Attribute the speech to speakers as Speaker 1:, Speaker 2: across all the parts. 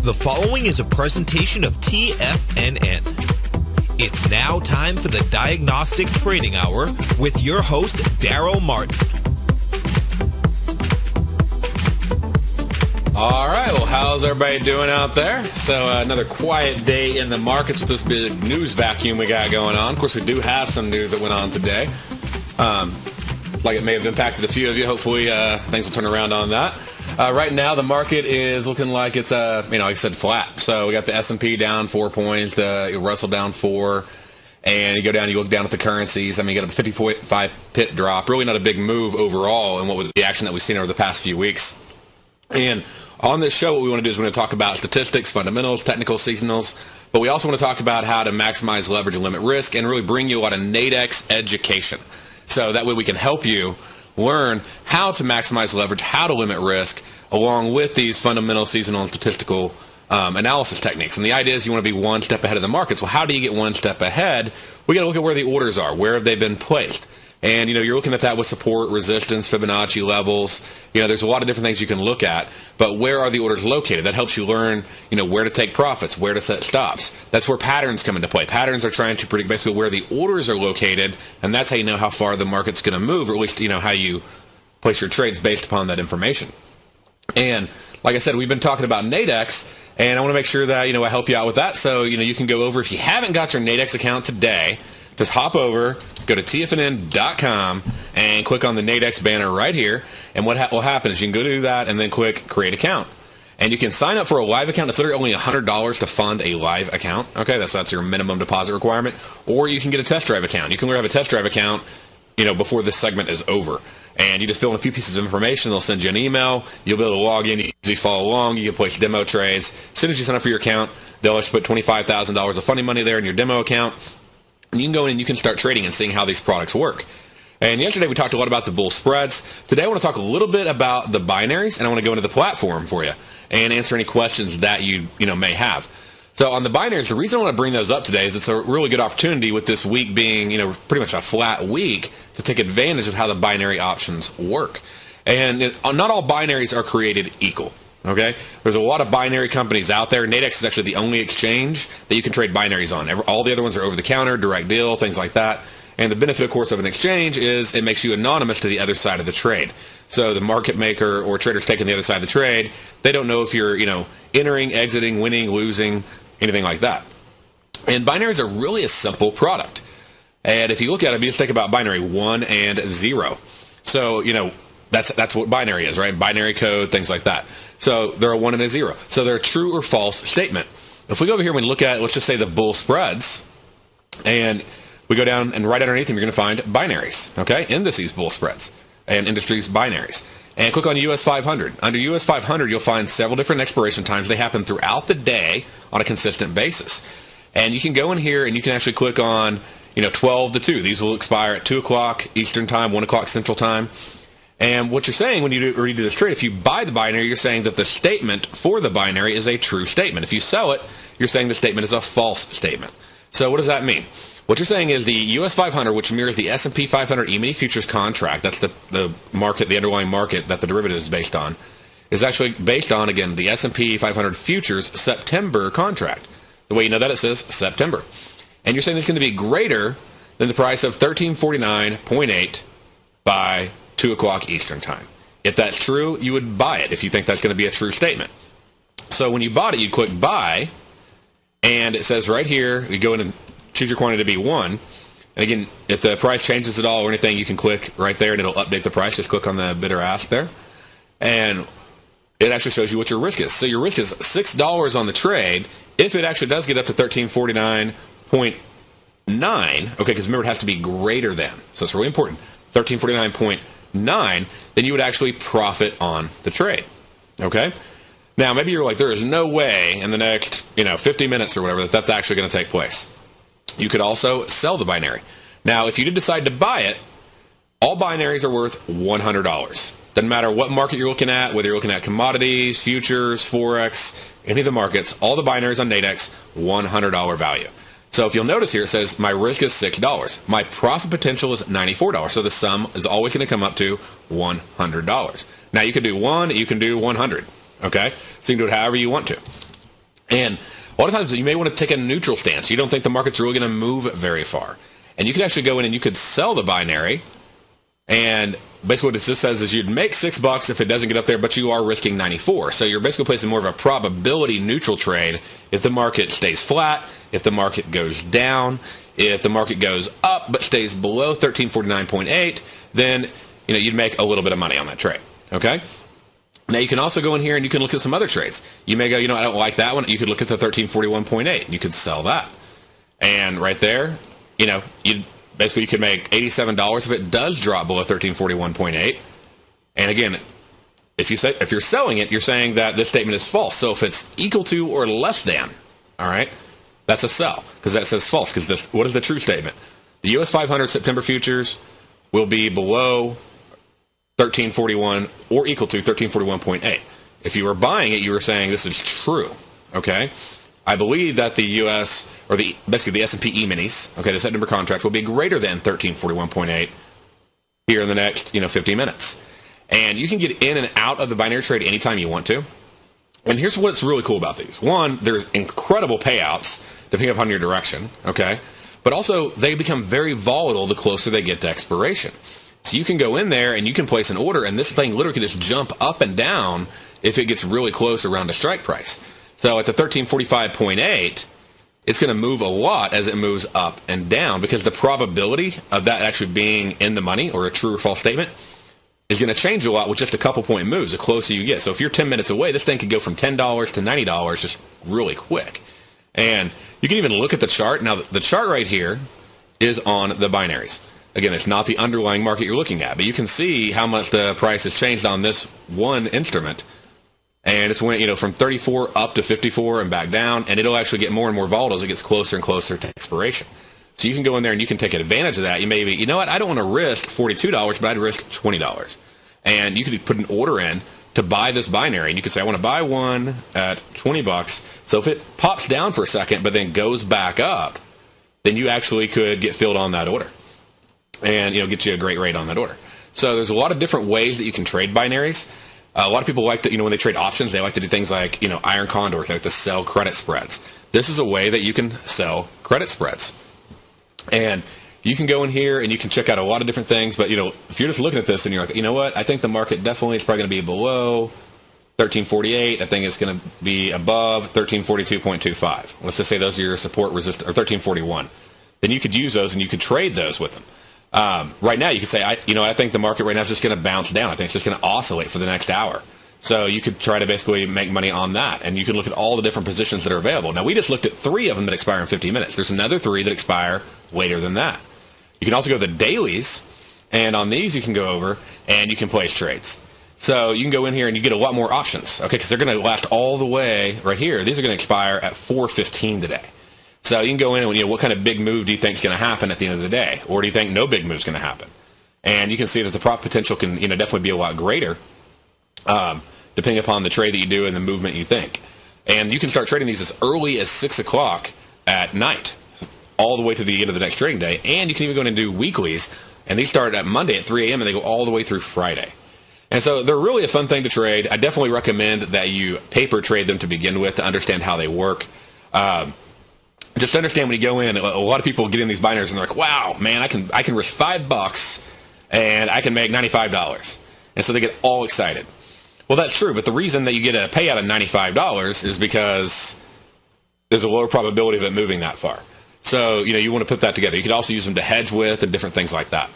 Speaker 1: The following is a presentation of TFNN. It's now time for the Diagnostic Trading Hour with your host, Darrell Martin.
Speaker 2: All right, well, how's everybody doing out there? So another quiet day in the markets with this big news vacuum we got going on. Of course, we do have some news that went on today. Like it may have impacted a few of you. Hopefully, things will turn around on that. Right now, the market is looking like it's, like I said, flat. So we got the S&P down 4 points, the Russell down 4, and you go down, you look down at the currencies. I mean, you got a 55 pip drop. Really not a big move overall in what was the action that we've seen over the past few weeks. And on this show, what we want to do is we're going to talk about statistics, fundamentals, technical, seasonals, but we also want to talk about how to maximize leverage and limit risk and really bring you a lot of Nadex education. So that way we can help you learn how to maximize leverage, how to limit risk, along with these fundamental, seasonal, and statistical analysis techniques. And the idea is you want to be one step ahead of the markets. Well, how do you get one step ahead? We got to look at where the orders are. Where have they been placed? And, you're looking at that with support, resistance, Fibonacci levels. There's a lot of different things you can look at. But where are the orders located? That helps you learn, where to take profits, where to set stops. That's where patterns come into play. Patterns are trying to predict basically where the orders are located, and that's how you know how far the market's going to move, or at least, how you place your trades based upon that information. And like I said, we've been talking about Nadex, and I want to make sure that, I help you out with that. So, you can go over, if you haven't got your Nadex account today, just hop over, go to tfnn.com, and click on the Nadex banner right here. And what will happen is you can go do that and then click Create Account. And you can sign up for a live account. It's literally only $100 to fund a live account. Okay, that's your minimum deposit requirement. Or you can get a test drive account. You can have a test drive account, before this segment is over. And you just fill in a few pieces of information. They'll send you an email. You'll be able to log in. You can easily follow along. You can place demo trades. As soon as you sign up for your account, they'll just put $25,000 of funding money there in your demo account. And you can go in and you can start trading and seeing how these products work. And yesterday we talked a lot about the bull spreads. Today I want to talk a little bit about the binaries, and I want to go into the platform for you and answer any questions that you may have. So on the binaries, the reason I want to bring those up today is it's a really good opportunity with this week being pretty much a flat week to take advantage of how the binary options work. And not all binaries are created equal. Okay, there's a lot of binary companies out there. Nadex is actually the only exchange that you can trade binaries on. All the other ones are over-the-counter, direct deal, things like that. And the benefit, of course, of an exchange is it makes you anonymous to the other side of the trade. So the market maker or traders taking the other side of the trade, they don't know if you're, entering, exiting, winning, losing, anything like that. And binaries are really a simple product. And if you look at it, you just think about binary 1 and 0. So, that's what binary is, right? Binary code, things like that. So they're a 1 and a 0. So they're a true or false statement. If we go over here and we look at, let's just say the bull spreads, and we go down and right underneath them, you're going to find binaries, okay? Indices bull spreads and industries binaries. And click on US 500. Under US 500, you'll find several different expiration times. They happen throughout the day on a consistent basis. And you can go in here and you can actually click on, 12 to 2. These will expire at 2 o'clock Eastern time, 1 o'clock Central time. And what you're saying when you do this trade, if you buy the binary, you're saying that the statement for the binary is a true statement. If you sell it, you're saying the statement is a false statement. So what does that mean? What you're saying is the US 500, which mirrors the S&P 500 E-mini futures contract, that's the market, the underlying market that the derivative is based on, is actually based on, again, the S&P 500 futures September contract. The way you know that, it says September. And you're saying it's going to be greater than the price of 1349.8 by 2 o'clock Eastern time. If that's true, you would buy it if you think that's going to be a true statement. So when you bought it, you click buy, and it says right here, you go in and choose your quantity to be 1. And again, if the price changes at all or anything, you can click right there and it'll update the price. Just click on the bid or ask there. And it actually shows you what your risk is. So your risk is $6 on the trade if it actually does get up to 1349.9. Okay, because remember, it has to be greater than. So it's really important. 1349.9, then you would actually profit on the trade. Okay? Now, maybe you're like, there is no way in the next, 50 minutes or whatever that's actually going to take place. You could also sell the binary. Now, if you did decide to buy it, all binaries are worth $100. Doesn't matter what market you're looking at, whether you're looking at commodities, futures, Forex, any of the markets, all the binaries on Nadex, $100 value. So if you'll notice here, it says my risk is $6. My profit potential is $94. So the sum is always going to come up to $100. Now you can do 1, you can do 100. Okay? So you can do it however you want to. And a lot of times you may want to take a neutral stance. You don't think the market's really going to move very far. And you could actually go in and you could sell the binary. And basically what this says is you'd make $6 if it doesn't get up there, but you are risking 94. So you're basically placing more of a probability neutral trade if the market stays flat, if the market goes down, if the market goes up but stays below 1349.8, then you'd make a little bit of money on that trade. Okay? Now, you can also go in here and you can look at some other trades. You may go, I don't like that one. You could look at the 1341.8 and you could sell that. And right there, you could make $87 if it does drop below 1341.8. And again, if you're selling it, you're saying that this statement is false. So if it's equal to or less than, all right, that's a sell because that says false. Because what is the true statement? The U.S. 500 September futures will be below 1341 or equal to 1341.8. If you were buying it, you were saying this is true. Okay, I believe that the U.S. or basically the S&P E-minis, okay, the September contract will be greater than 1341.8 here in the next 50 minutes. And you can get in and out of the binary trade anytime you want to. And here's what's really cool about these. One, there's incredible payouts depending upon your direction, okay? But also, they become very volatile the closer they get to expiration. So you can go in there and you can place an order, and this thing literally can just jump up and down if it gets really close around a strike price. So at the 1345.8, it's going to move a lot as it moves up and down because the probability of that actually being in the money or a true or false statement is going to change a lot with just a couple point moves the closer you get. So if you're 10 minutes away, this thing could go from $10 to $90 just really quick. And you can even look at the chart. Now, the chart right here is on the binaries. Again, it's not the underlying market you're looking at, but you can see how much the price has changed on this one instrument. And it's went, from 34 up to 54 and back down, and it'll actually get more and more volatile as it gets closer and closer to expiration. So you can go in there and you can take advantage of that. You may be, I don't want to risk $42, but I'd risk $20. And you could put an order in to buy this binary, and you could say, I want to buy one at $20. So if it pops down for a second but then goes back up, then you actually could get filled on that order and get you a great rate on that order. So there's a lot of different ways that you can trade binaries. A lot of people like to, when they trade options, they like to do things like, iron condors. They like to sell credit spreads. This is a way that you can sell credit spreads. And you can go in here and you can check out a lot of different things. But, if you're just looking at this and you're like, what? I think the market definitely is probably going to be below 1348. I think it's going to be above 1342.25. Let's just say those are your support resistance, or 1341. Then you could use those and you could trade those with them. Right now, you could say, I think the market right now is just going to bounce down. I think it's just going to oscillate for the next hour. So you could try to basically make money on that, and you can look at all the different positions that are available. Now, we just looked at 3 of them that expire in 50 minutes. There's another 3 that expire later than that. You can also go to the dailies, and on these you can go over and you can place trades. So you can go in here and you get a lot more options, okay, because they're going to last all the way right here. These are going to expire at 4:15 today. So you can go in and, what kind of big move do you think is going to happen at the end of the day? Or do you think no big move is going to happen? And you can see that the profit potential can, definitely be a lot greater, depending upon the trade that you do and the movement you think. And you can start trading these as early as 6 o'clock at night, all the way to the end of the next trading day. And you can even go in and do weeklies, and these start at Monday at 3 a.m. and they go all the way through Friday. And so they're really a fun thing to trade. I definitely recommend that you paper trade them to begin with to understand how they work. Just understand when you go in, a lot of people get in these binaries and they're like, wow, man, I can risk $5 and I can make $95. And so they get all excited. Well, that's true, but the reason that you get a payout of $95 is because there's a lower probability of it moving that far. So, you want to put that together. You could also use them to hedge with and different things like that.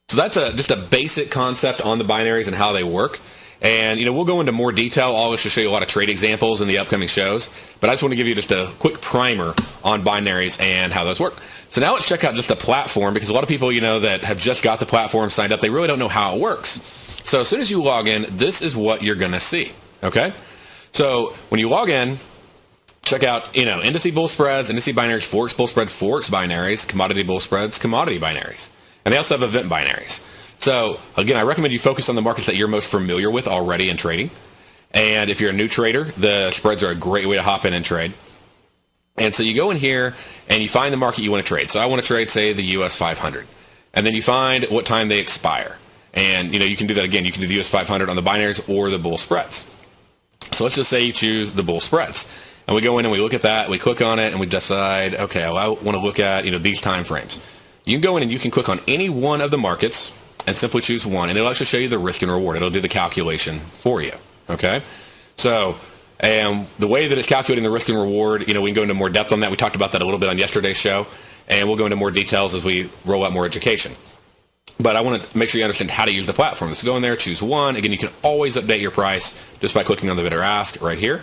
Speaker 2: So that's just a basic concept on the binaries and how they work. And, we'll go into more detail. I'll just show you a lot of trade examples in the upcoming shows. But I just want to give you just a quick primer on binaries and how those work. So now let's check out just the platform, because a lot of people, that have just got the platform signed up, they really don't know how it works. So as soon as you log in, this is what you're going to see. Okay? So when you log in, check out, indice bull spreads, indice binaries, forex bull spread, forex binaries, commodity bull spreads, commodity binaries. And they also have event binaries. So, again, I recommend you focus on the markets that you're most familiar with already in trading. And if you're a new trader, the spreads are a great way to hop in and trade. And so you go in here and you find the market you want to trade. So I want to trade, say, the US 500. And then you find what time they expire. And, you can do that again. You can do the US 500 on the binaries or the bull spreads. So let's just say you choose the bull spreads. And we go in and we look at that, we click on it, and we decide, okay, well, I want to look at these time frames. You can go in and you can click on any one of the markets and simply choose one, and it'll actually show you the risk and reward. It'll do the calculation for you, okay? So, and the way that it's calculating the risk and reward, we can go into more depth on that. We talked about that a little bit on yesterday's show, and we'll go into more details as we roll out more education. But I want to make sure you understand how to use the platform. So go in there, choose one. Again, you can always update your price just by clicking on the bid or ask right here.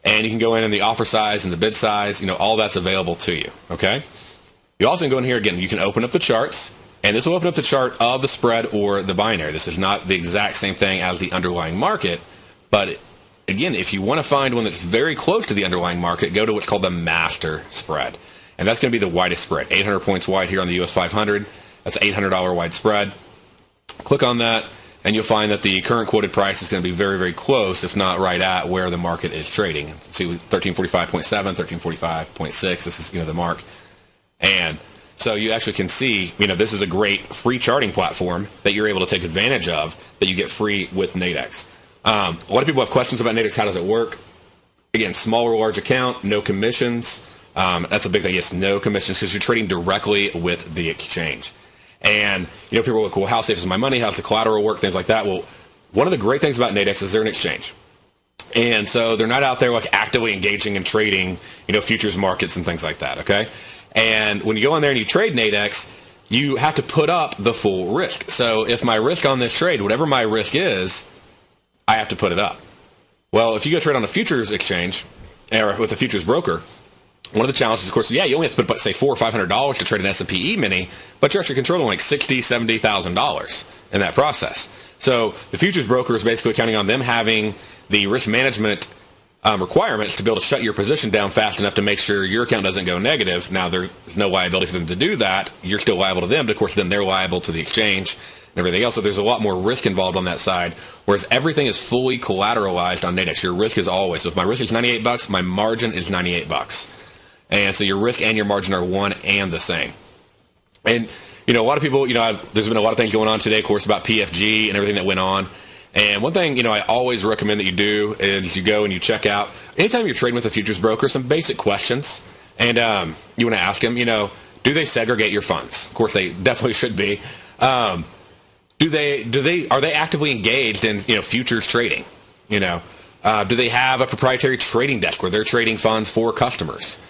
Speaker 2: And you can go in and the offer size and the bid size, all that's available to you, okay? You also can go in here, again, you can open up the charts, and this will open up the chart of the spread or the binary. This is not the exact same thing as the underlying market, but again, if you want to find one that's very close to the underlying market, go to what's called the master spread. And that's going to be the widest spread, 800 points wide here on the US 500. That's an $800 wide spread. Click on that, and you'll find that the current quoted price is going to be very, very close, if not right at where the market is trading. See, 1345.7, 1345.6. This is the mark. And so you actually can see, this is a great free charting platform that you're able to take advantage of that you get free with Nadex. A lot of people have questions about Nadex. How does it work? Again, small or large account, no commissions. That's a big thing. Yes, no commissions because you're trading directly with the exchange. And people are like, well, how safe is my money? How's the collateral work? Things like that. Well, one of the great things about Nadex is they're an exchange. And so they're not out there like actively engaging in trading, futures markets and things like that, okay? And when you go in there and you trade Nadex, you have to put up the full risk. So if my risk on this trade, whatever my risk is, I have to put it up. Well, if you go trade on a futures exchange or with a futures broker, one of the challenges, of course, you only have to put, say, $400 or $500 to trade an S&P E-mini, but you're actually controlling like $60,000, $70,000 in that process. So the futures broker is basically counting on them having the risk management requirements to be able to shut your position down fast enough to make sure your account doesn't go negative. Now, there's no liability for them to do that. You're still liable to them, but of course, then they're liable to the exchange and everything else. So there's a lot more risk involved on that side, whereas everything is fully collateralized on Nadex. Your risk is always. So if my risk is $98, my margin is $98. And so your risk and your margin are one and the same. And, a lot of people, there's been a lot of things going on today, of course, about PFG and everything that went on. And one thing, I always recommend that you do is you go and you check out, anytime you're trading with a futures broker, some basic questions. And you want to ask them, do they segregate your funds? Of course, they definitely should be. Are they actively engaged in, futures trading? Do they have a proprietary trading desk where they're trading funds for customers?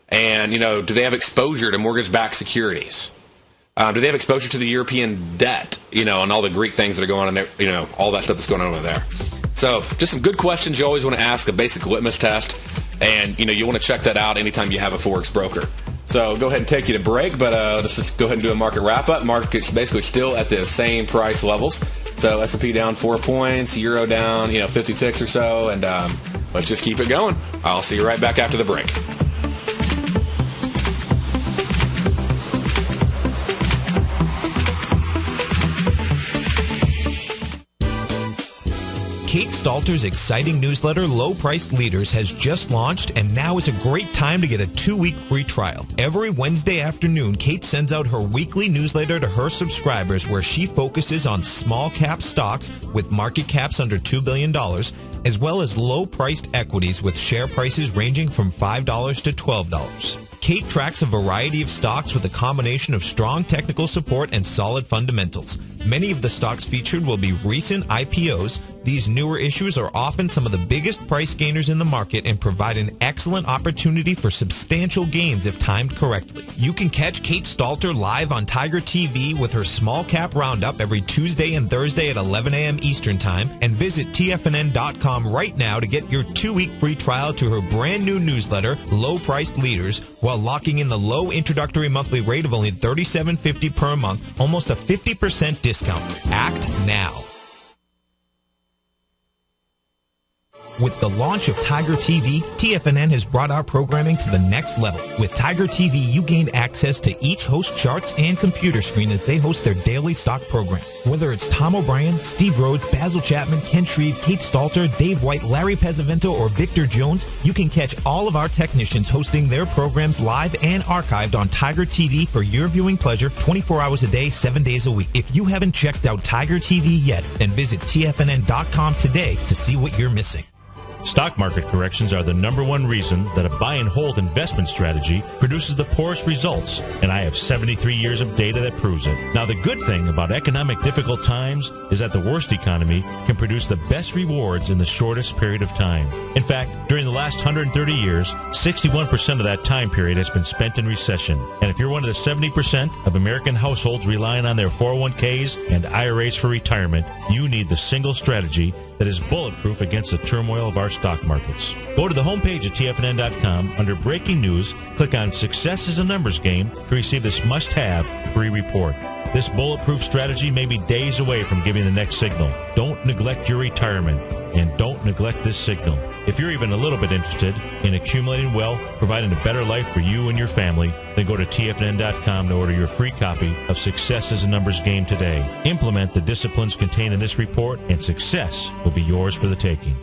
Speaker 2: And, do they have exposure to mortgage-backed securities? Do they have exposure to the European debt, and all the Greek things that are going on there, all that stuff that's going on over there? So just some good questions you always want to ask, a basic litmus test, and, you want to check that out anytime you have a Forex broker. So go ahead and take you to break, but let's just go ahead and do a market wrap-up. Market's basically still at the same price levels. So S&P down 4 points, Euro down, 56 or so, and let's just keep it going. I'll see you right back after the break.
Speaker 1: Kate Stalter's exciting newsletter, Low Priced Leaders, has just launched, and now is a great time to get a 2-week free trial. Every Wednesday afternoon, Kate sends out her weekly newsletter to her subscribers where she focuses on small cap stocks with market caps under $2 billion, as well as low-priced equities with share prices ranging from $5 to $12. Kate tracks a variety of stocks with a combination of strong technical support and solid fundamentals. Many of the stocks featured will be recent IPOs. These newer issues are often some of the biggest price gainers in the market and provide an excellent opportunity for substantial gains if timed correctly. You can catch Kate Stalter live on Tiger TV with her Small Cap Roundup every Tuesday and Thursday at 11 a.m. Eastern Time, and visit TFNN.com right now to get your 2-week free trial to her brand new newsletter, Low Priced Leaders, while locking in the low introductory monthly rate of only $37.50 per month, almost a 50% discount. Act now. With the launch of Tiger TV, TFNN has brought our programming to the next level. With Tiger TV, you gain access to each host charts and computer screen as they host their daily stock program. Whether it's Tom O'Brien, Steve Rhodes, Basil Chapman, Ken Shreve, Kate Stalter, Dave White, Larry Pezzavento, or Victor Jones, you can catch all of our technicians hosting their programs live and archived on Tiger TV for your viewing pleasure 24 hours a day, 7 days a week. If you haven't checked out Tiger TV yet, then visit TFNN.com today to see what you're missing.
Speaker 3: Stock market corrections are the number one reason that a buy and hold investment strategy produces the poorest results, and I have 73 years of data that proves it. Now, the good thing about economic difficult times is that the worst economy can produce the best rewards in the shortest period of time. In fact, during the last 130 years, 61% of that time period has been spent in recession. And if you're one of the 70% of American households relying on their 401ks and IRAs for retirement, you need the single strategy that is bulletproof against the turmoil of our stock markets. Go to the homepage at TFNN.com. Under Breaking News, click on Success is a Numbers Game to receive this must-have free report. This bulletproof strategy may be days away from giving the next signal. Don't neglect your retirement, and don't neglect this signal. If you're even a little bit interested in accumulating wealth, providing a better life for you and your family, then go to TFNN.com to order your free copy of Success is a Numbers Game today. Implement the disciplines contained in this report, and success will be yours for the taking.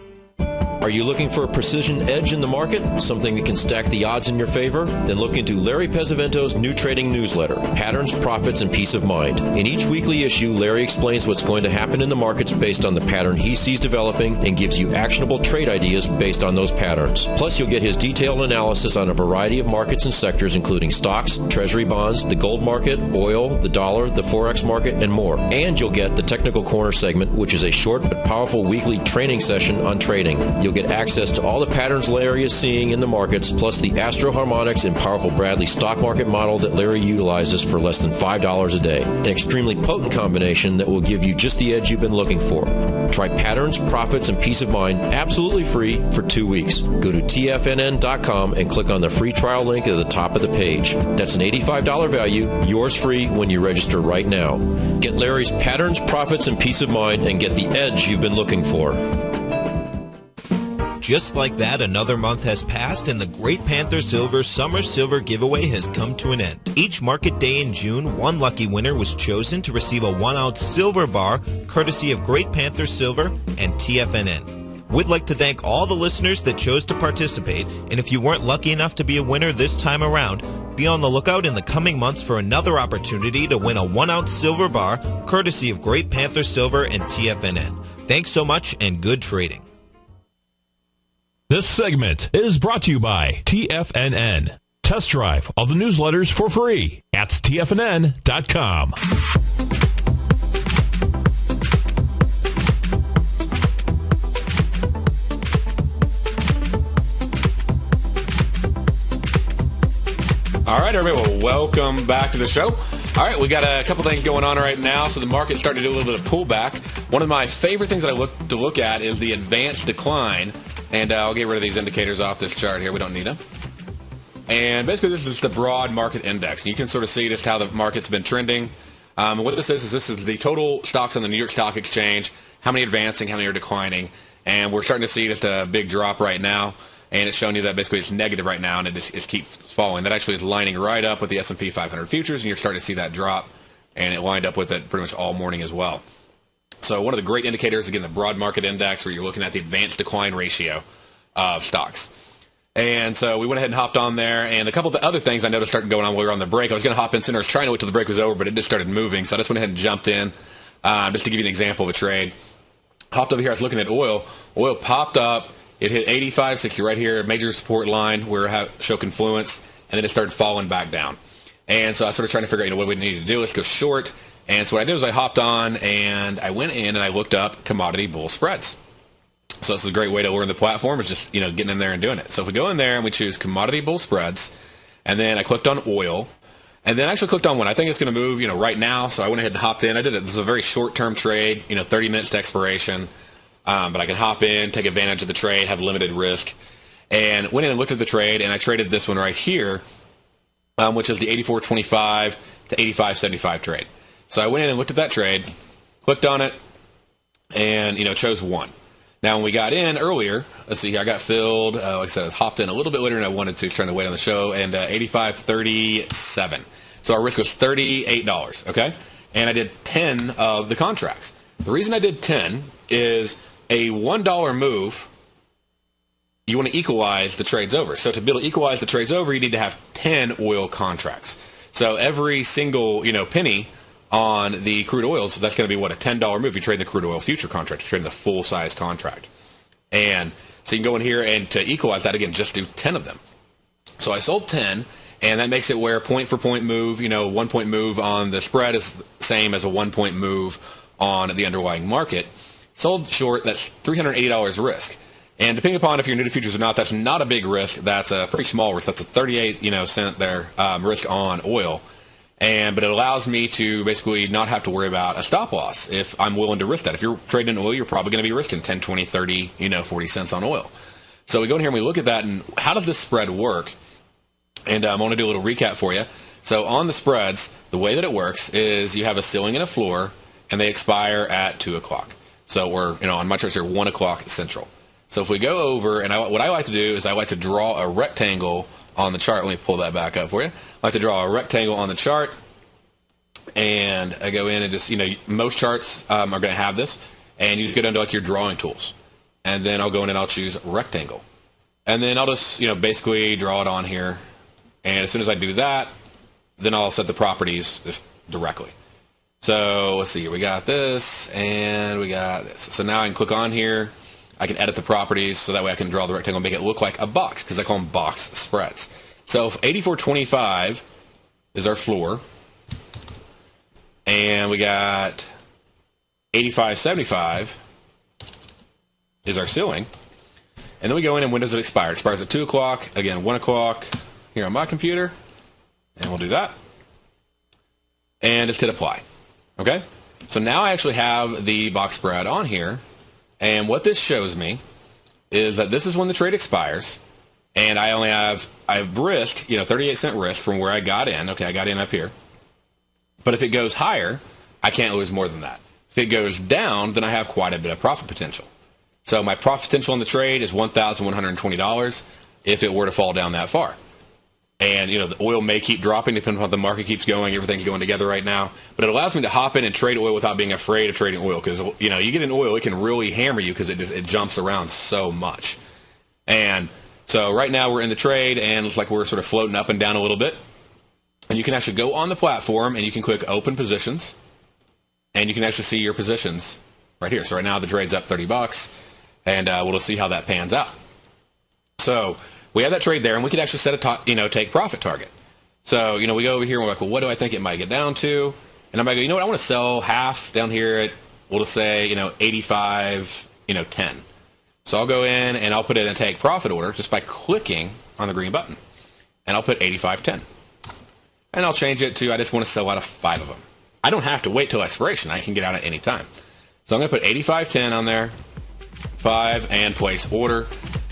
Speaker 4: Are you looking for a precision edge in the market? Something that can stack the odds in your favor? Then look into Larry Pesavento's new trading newsletter, Patterns, Profits, and Peace of Mind. In each weekly issue, Larry explains what's going to happen in the markets based on the pattern he sees developing and gives you actionable trade ideas based on those patterns. Plus, you'll get his detailed analysis on a variety of markets and sectors, including stocks, treasury bonds, the gold market, oil, the dollar, the forex market, and more. And you'll get the Technical Corner segment, which is a short but powerful weekly training session on trading. You'll get access to all the patterns Larry is seeing in the markets, plus the Astro Harmonics and powerful Bradley stock market model that Larry utilizes for less than $5 a day. An extremely potent combination that will give you just the edge you've been looking for. Try Patterns, Profits, and Peace of Mind absolutely free for 2 weeks. Go to TFNN.com and click on the free trial link at the top of the page. That's an $85 value, yours free when you register right now. Get Larry's Patterns, Profits, and Peace of Mind and get the edge you've been looking for.
Speaker 1: Just like that, another month has passed and the Great Panther Silver Summer Silver Giveaway has come to an end. Each market day in June, one lucky winner was chosen to receive a 1-ounce silver bar courtesy of Great Panther Silver and TFNN. We'd like to thank all the listeners that chose to participate, and if you weren't lucky enough to be a winner this time around, be on the lookout in the coming months for another opportunity to win a 1-ounce silver bar courtesy of Great Panther Silver and TFNN. Thanks so much and good trading.
Speaker 5: This segment is brought to you by TFNN. Test drive all the newsletters for free at TFNN.com.
Speaker 2: All right, everybody, well, welcome back to the show. All right, we got a couple things going on right now. So the market's starting to do a little bit of pullback. One of my favorite things that I look at is the advanced decline. And I'll get rid of these indicators off this chart here. We don't need them. And basically, this is the broad market index. And you can sort of see just how the market's been trending. What this is the total stocks on the New York Stock Exchange, how many are advancing, how many are declining. And we're starting to see just a big drop right now. And it's showing you that basically it's negative right now, and it keeps falling. That actually is lining right up with the S&P 500 futures, and you're starting to see that drop. And it lined up with it pretty much all morning as well. So one of the great indicators, again, the broad market index, where you're looking at the advanced decline ratio of stocks. And so we went ahead and hopped on there. And a couple of the other things I noticed started going on while we were on the break. I was going to hop in sooner. I was trying to wait till the break was over, but it just started moving. So I just went ahead and jumped in just to give you an example of a trade. Hopped over here. I was looking at oil. Oil popped up. It hit 85.60 right here, major support line where show confluence, and then it started falling back down. And so I was sort of trying to figure out, what we need to do. Let's go short. And so what I did was I hopped on and I went in and I looked up commodity bull spreads. So this is a great way to learn the platform, is just getting in there and doing it. So if we go in there and we choose commodity bull spreads, and then I clicked on oil, and then I actually clicked on one. I think it's going to move right now. So I went ahead and hopped in. I did it. This is a very short-term trade, 30 minutes to expiration. But I can hop in, take advantage of the trade, have limited risk, and went in and looked at the trade, and I traded this one right here, which is the 84.25 to 85.75 trade. So I went in and looked at that trade, clicked on it, and chose one. Now when we got in earlier, let's see here, I got filled. Like I said, I hopped in a little bit later than I wanted to, trying to wait on the show, and 85.37. So our risk was $38. Okay, and I did 10 of the contracts. The reason I did 10 is a $1 move. You want to equalize the trades over. So to be able to equalize the trades over, you need to have 10 oil contracts. So every single penny on the crude oils, that's going to be a $10 move. You trade the crude oil future contract, you trade the full size contract. And So you can go in here and to equalize that again, just do 10 of them. So I sold 10, and that makes it where point for point move, 1 point move on the spread is the same as a 1 point move on the underlying market. Sold short, that's $380 risk. And depending upon if you're new to futures or not, that's not a big risk. That's a pretty small risk. That's a 38 cent there risk on oil. But it allows me to basically not have to worry about a stop loss if I'm willing to risk that. If you're trading in oil, you're probably going to be risking 10, 20, 30, 40 cents on oil. So we go in here and we look at that, and how does this spread work? And I want to do a little recap for you. So on the spreads, the way that it works is you have a ceiling and a floor, and they expire at 2 o'clock. So we're, on my charts here, 1 o'clock central. So if we go over, and what I like to do is I like to draw a rectangle on the chart. Let me pull that back up for you. I like to draw a rectangle on the chart, and I go in and just, most charts are going to have this, and you just get into like your drawing tools. And then I'll go in and I'll choose rectangle. And then I'll just, basically draw it on here. And as soon as I do that, then I'll set the properties just directly. So let's see here. We got this, and we got this. So now I can click on here. I can edit the properties so that way I can draw the rectangle and make it look like a box, because I call them box spreads. So if 84.25 is our floor, and we got 85.75 is our ceiling, and then we go in and when does it expire? It expires at 2 o'clock, again 1 o'clock here on my computer, and we'll do that, and just hit apply. Okay, so now I actually have the box spread on here, and what this shows me is that this is when the trade expires, and I've risk, 38 cent risk from where I got in. Okay, I got in up here, but if it goes higher, I can't lose more than that. If it goes down, then I have quite a bit of profit potential. So my profit potential on the trade is $1,120 if it were to fall down that far. And, the oil may keep dropping depending on how the market keeps going. Everything's going together right now. But it allows me to hop in and trade oil without being afraid of trading oil. Because, you get in oil, it can really hammer you because it jumps around so much. And so right now we're in the trade, and it looks like we're sort of floating up and down a little bit. And you can actually go on the platform, and you can click Open Positions. And you can actually see your positions right here. So right now the trade's up $30. And we'll just see how that pans out. So we have that trade there, and we could actually set a take profit target. So, we go over here and we're like, well, what do I think it might get down to? And I might go, I want to sell half down here at, we'll just say, 85, 10. So I'll go in and I'll put it in a take profit order just by clicking on the green button. And I'll put 85.10. And I'll change it to, I just want to sell out of 5 of them. I don't have to wait till expiration. I can get out at any time. So I'm going to put 85.10 on there, 5, and place order.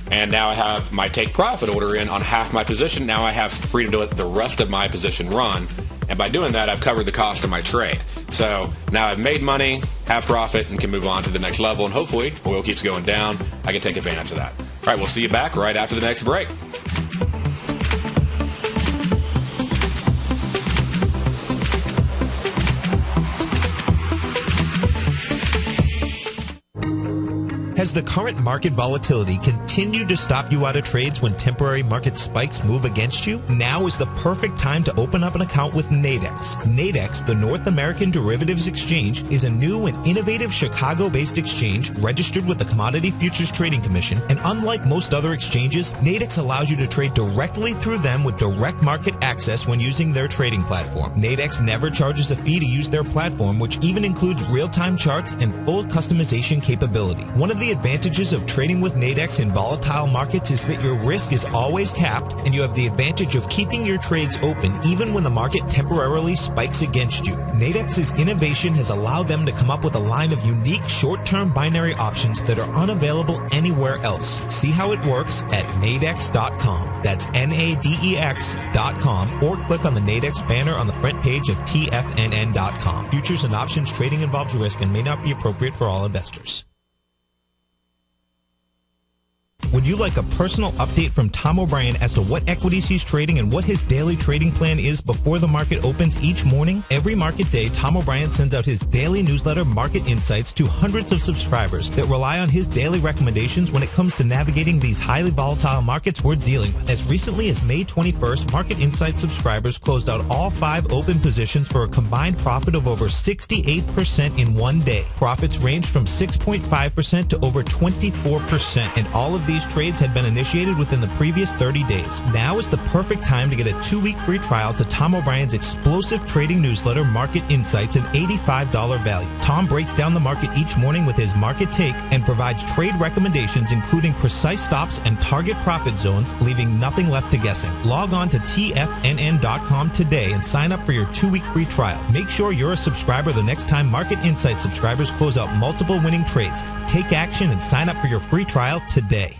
Speaker 2: And now I have my take profit order in on half my position. Now I have freedom to let the rest of my position run. And by doing that, I've covered the cost of my trade. So now I've made money, have profit, and can move on to the next level. And hopefully, oil keeps going down. I can take advantage of that. All right, we'll see you back right after the next break.
Speaker 1: Has the current market volatility continued to stop you out of trades when temporary market spikes move against you? Now is the perfect time to open up an account with Nadex. Nadex, the North American Derivatives Exchange, is a new and innovative Chicago-based exchange registered with the Commodity Futures Trading Commission, and unlike most other exchanges, Nadex allows you to trade directly through them with direct market access when using their trading platform. Nadex never charges a fee to use their platform, which even includes real-time charts and full customization capability. One of the advantages of trading with Nadex in volatile markets is that your risk is always capped, and you have the advantage of keeping your trades open even when the market temporarily spikes against you. Nadex's innovation has allowed them to come up with a line of unique short-term binary options that are unavailable anywhere else. See how it works at nadex.com. That's NADEX.com, or click on the Nadex banner on the front page of TFNN.com. Futures and options trading involves risk and may not be appropriate for all investors. Would you like a personal update from Tom O'Brien as to what equities he's trading and what his daily trading plan is before the market opens each morning? Every market day, Tom O'Brien sends out his daily newsletter, Market Insights, to hundreds of subscribers that rely on his daily recommendations when it comes to navigating these highly volatile markets we're dealing with. As recently as May 21st, Market Insights subscribers closed out all 5 open positions for a combined profit of over 68% in one day. Profits ranged from 6.5% to over 24%, and all of these most trades had been initiated within the previous 30 days. Now is the perfect time to get a 2-week free trial to Tom O'Brien's explosive trading newsletter, Market Insights, an $85 value. Tom breaks down the market each morning with his Market Take and provides trade recommendations, including precise stops and target profit zones, leaving nothing left to guessing. Log on to tfnn.com today and sign up for your 2-week free trial. Make sure you're a subscriber the next time Market Insights subscribers close out multiple winning trades. Take action and sign up for your free trial today.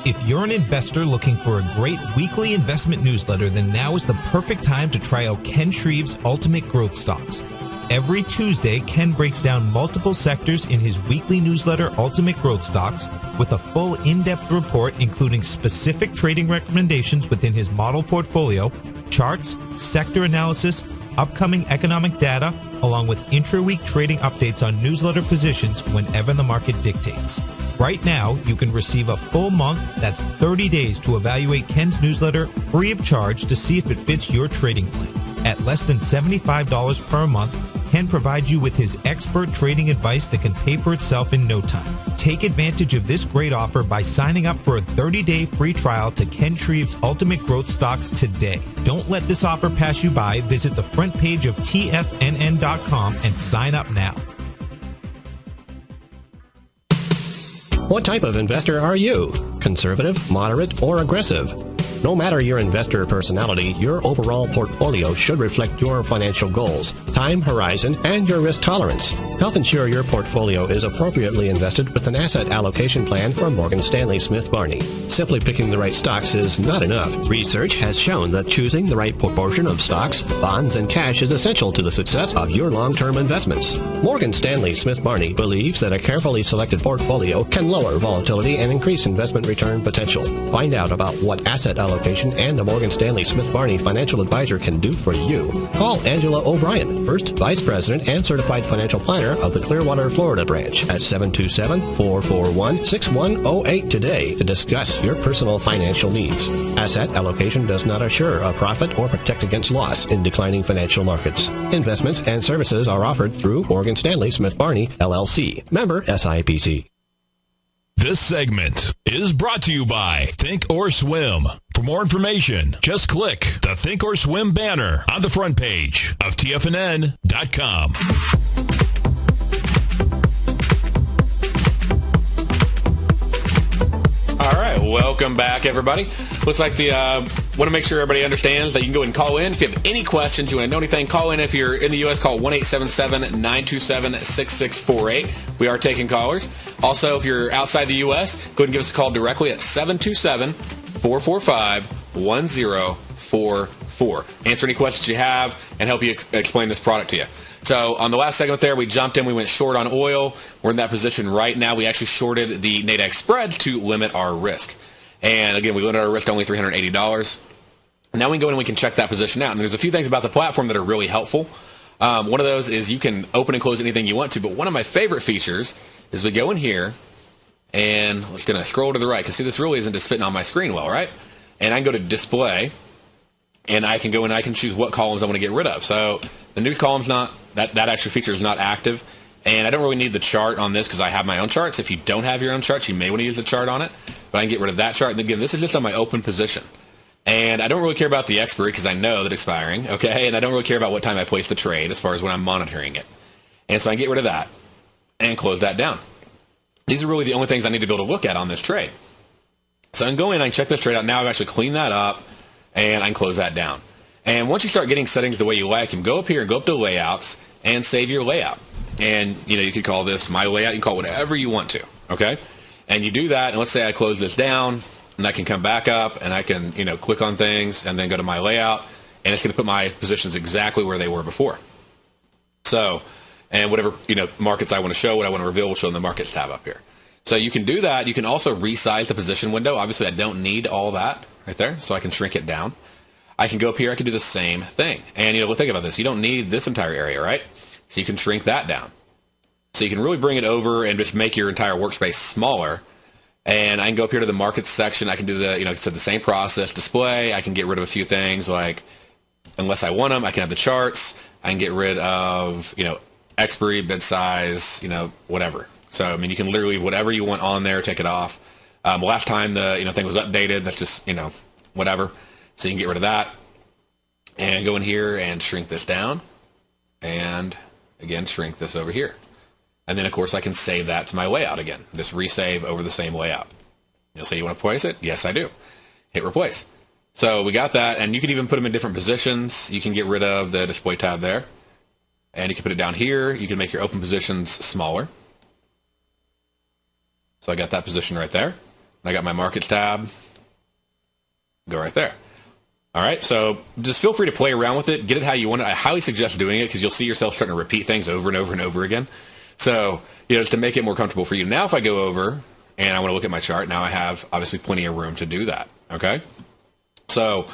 Speaker 1: If you're an investor looking for a great weekly investment newsletter, then now is the perfect time to try out Ken Shreve's Ultimate Growth Stocks. Every Tuesday, Ken breaks down multiple sectors in his weekly newsletter, Ultimate Growth Stocks, with a full in-depth report including specific trading recommendations within his model portfolio, charts, sector analysis, upcoming economic data, along with intra-week trading updates on newsletter positions whenever the market dictates. Right now, you can receive a full month, that's 30 days, to evaluate Ken's newsletter free of charge to see if it fits your trading plan. At less than $75 per month, Ken provides you with his expert trading advice that can pay for itself in no time. Take advantage of this great offer by signing up for a 30-day free trial to Ken Shreve's Ultimate Growth Stocks today. Don't let this offer pass you by. Visit the front page of tfnn.com and sign up now.
Speaker 6: What type of investor are you? Conservative, moderate, or aggressive? No matter your investor personality, your overall portfolio should reflect your financial goals, time horizon, and your risk tolerance. Help ensure your portfolio is appropriately invested with an asset allocation plan from Morgan Stanley Smith Barney. Simply picking the right stocks is not enough. Research has shown that choosing the right proportion of stocks, bonds, and cash is essential to the success of your long-term investments. Morgan Stanley Smith Barney believes that a carefully selected portfolio can lower volatility and increase investment return potential. Find out about what asset allocation and the Morgan Stanley Smith Barney financial advisor can do for you. Call Angela O'Brien, First Vice President and Certified Financial Planner of the Clearwater, Florida branch at 727-441-6108 today to discuss your personal financial needs. Asset allocation does not assure a profit or protect against loss in declining financial markets. Investments and services are offered through Morgan Stanley Smith Barney, LLC. Member SIPC.
Speaker 5: This segment is brought to you by Think or Swim. For more information, just click the Think or Swim banner on the front page of TFNN.com.
Speaker 2: All right, welcome back, everybody. Looks like want to make sure everybody understands that you can go ahead and call in. If you have any questions, you want to know anything, call in. If you're in the U.S., call 1-877-927-6648. We are taking callers. Also, if you're outside the U.S., go ahead and give us a call directly at 727-445-1044. Answer any questions you have and help you explain this product to you. So on the last segment there, we jumped in. We went short on oil. We're in that position right now. We actually shorted the NADAX spread to limit our risk. And again, we limited our risk to only $380. Now we can go in and we can check that position out. And there's a few things about the platform that are really helpful. One of those is you can open and close anything you want to. But one of my favorite features is we go in here, and I'm just going to scroll to the right, because see, this really isn't just fitting on my screen well, right? And I can go to display, and I can go in and I can choose what columns I want to get rid of. So the news column's not, that actual feature is not active. And I don't really need the chart on this because I have my own charts. If you don't have your own charts, you may want to use the chart on it. But I can get rid of that chart. And again, this is just on my open position. And I don't really care about the expiry because I know that it's expiring, okay? And I don't really care about what time I place the trade as far as when I'm monitoring it. And so I can get rid of that and close that down. These are really the only things I need to be able to look at on this trade. So I can go in, I can check this trade out. Now I've actually cleaned that up, and I can close that down. And once you start getting settings the way you like them, go up here and go up to layouts and save your layout. And, you could call this my layout. You can call it whatever you want to, okay? And you do that, and let's say I close this down, and I can come back up, and I can, click on things, and then go to my layout, and it's going to put my positions exactly where they were before. So, and whatever, markets I want to show, what I want to reveal, will show in the Markets tab up here. So you can do that. You can also resize the position window. Obviously, I don't need all that right there, so I can shrink it down. I can go up here. I can do the same thing. And, think about this. You don't need this entire area, right? So you can shrink that down. So you can really bring it over and just make your entire workspace smaller. And I can go up here to the markets section. I can do the, it's the same process, display. I can get rid of a few things like, unless I want them, I can have the charts. I can get rid of, expiry, bid size, whatever. So, I mean, you can literally leave whatever you want on there, take it off. Last time the thing was updated, that's just, whatever. So you can get rid of that. And go in here and shrink this down. And, again, shrink this over here. And then, of course, I can save that to my layout again. Just resave over the same layout. You'll say you want to replace it? Yes, I do. Hit replace. So we got that, and you can even put them in different positions. You can get rid of the display tab there. And you can put it down here. You can make your open positions smaller. So I got that position right there. I got my markets tab. Go right there. All right, so just feel free to play around with it. Get it how you want it. I highly suggest doing it because you'll see yourself starting to repeat things over and over and over again. So, just to make it more comfortable for you. Now if I go over and I want to look at my chart, now I have obviously plenty of room to do that, okay? So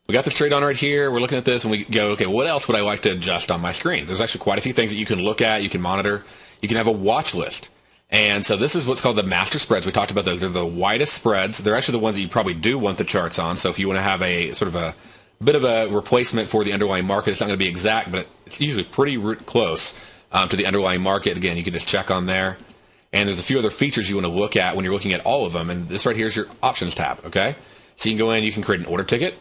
Speaker 2: we got this trade on right here. We're looking at this and we go, okay, what else would I like to adjust on my screen? There's actually quite a few things that you can look at, you can monitor. You can have a watch list. And so this is what's called the master spreads. We talked about those. They're the widest spreads. They're actually the ones that you probably do want the charts on. So if you want to have a sort of a bit of a replacement for the underlying market, it's not going to be exact, but it's usually pretty close to the underlying market. Again, you can just check on there. And there's a few other features you want to look at when you're looking at all of them. And this right here is your options tab, okay? So you can go in, you can create an order ticket.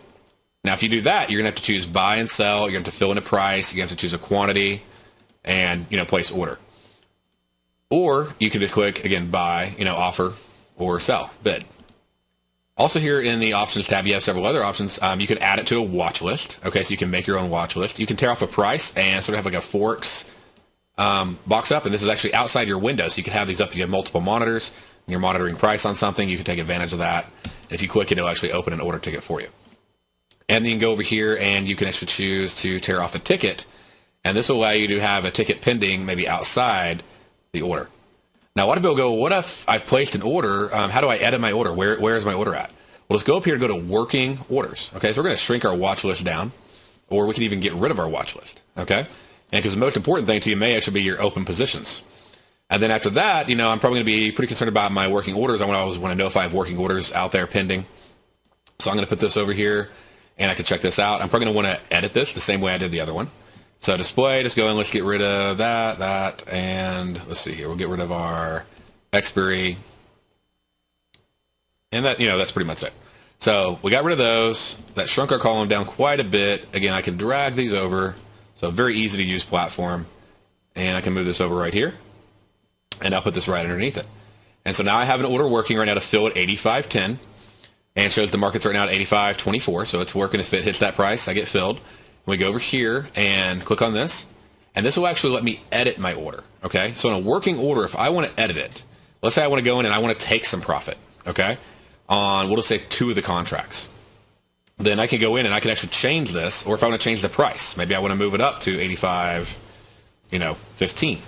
Speaker 2: Now, if you do that, you're going to have to choose buy and sell. You're going to have to fill in a price. You're going to have to choose a quantity and, place order. Or you can just click, again, buy, offer, or sell, bid. Also here in the options tab, you have several other options. You can add it to a watch list. Okay, so you can make your own watch list. You can tear off a price and sort of have like a Forex box up. And this is actually outside your window. So you can have these up if you have multiple monitors and you're monitoring price on something. You can take advantage of that. And if you click it, it'll actually open an order ticket for you. And then you can go over here and you can actually choose to tear off a ticket. And this will allow you to have a ticket pending maybe outside the order. Now, a lot of people go, what if I've placed an order? How do I edit my order? Where is my order at? Well, let's go up here and go to working orders. Okay, so we're going to shrink our watch list down, or we can even get rid of our watch list. Okay, and because the most important thing to you may actually be your open positions. And then after that, I'm probably going to be pretty concerned about my working orders. I always want to know if I have working orders out there pending. So I'm going to put this over here, and I can check this out. I'm probably going to want to edit this the same way I did the other one. So display, just go in, let's get rid of that, and let's see here. We'll get rid of our expiry. And that, that's pretty much it. So we got rid of those. That shrunk our column down quite a bit. Again, I can drag these over. So very easy to use platform. And I can move this over right here. And I'll put this right underneath it. And so now I have an order working right now to fill at 85.10. And it shows the market's right now at 85.24. So it's working. If it hits that price, I get filled. We go over here and click on this, and this will actually let me edit my order, okay? So in a working order, if I want to edit it, let's say I want to go in and I want to take some profit, okay, on, we'll just say 2 of the contracts. Then I can go in and I can actually change this, or if I want to change the price, maybe I want to move it up to 85.15,